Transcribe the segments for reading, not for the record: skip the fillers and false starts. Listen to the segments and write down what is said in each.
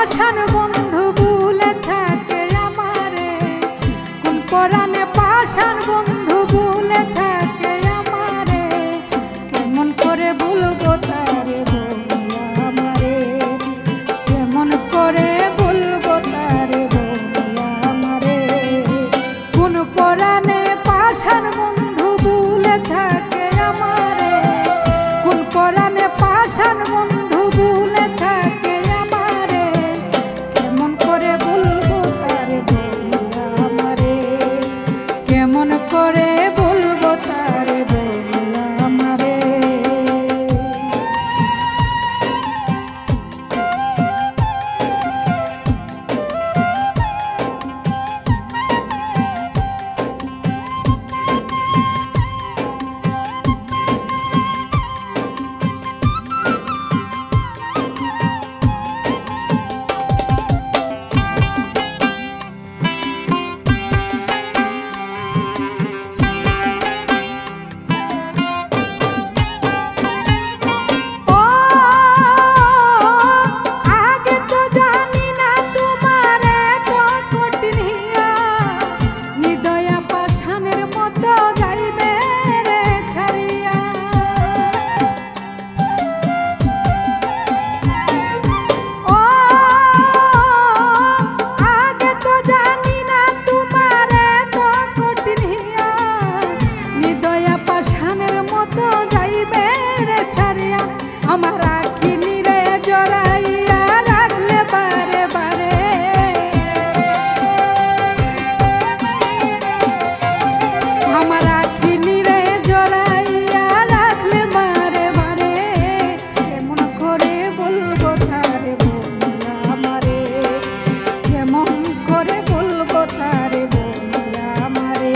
পাষাণ বন্ধু ভুলে থাকে আমারে, কোন পরাণে পাষাণ বন্ধু ভুলে থাকে আমারে, কেমন করে ভুলবো তারে বলিয়া আমারে, কেমন করে ভুলবো তারে বলিয়া আমারে, কোন পরাণে পাষাণ বন্ধু ভুলে থাকে আমারে, কোন পরাণে পাষাণ বন্ধু ভুলে থাকে আমারে, কেমন করে ভুলবো তারে বলিয়া আমারে, কেমন করে ভুলবো তারে বলিয়া আমারে। আমার আখিনি রে জড়াইয়া রাখলে বারে বারে, আমার আখিনি রে জড়াইয়া রাখলে বারে বারে, কেমন করে বলবো তারে বলিয়া আমারে, কেমন করে বলবো তারে বলিয়া আমারে।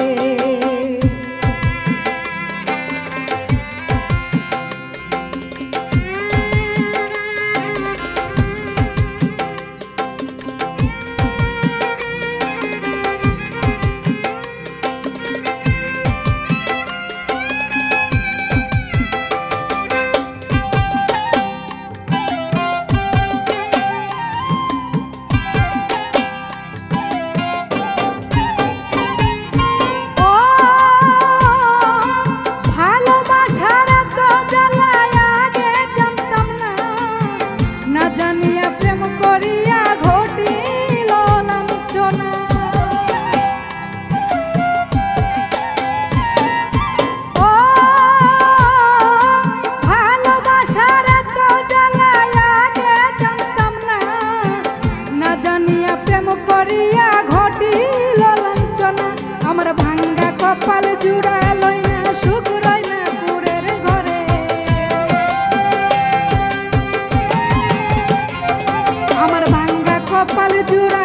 আমার ভাঙ্গা কপাল জুড়া লই না সুখ রই না পুরের ঘরে, আমার ভাঙ্গা কপাল জুড়া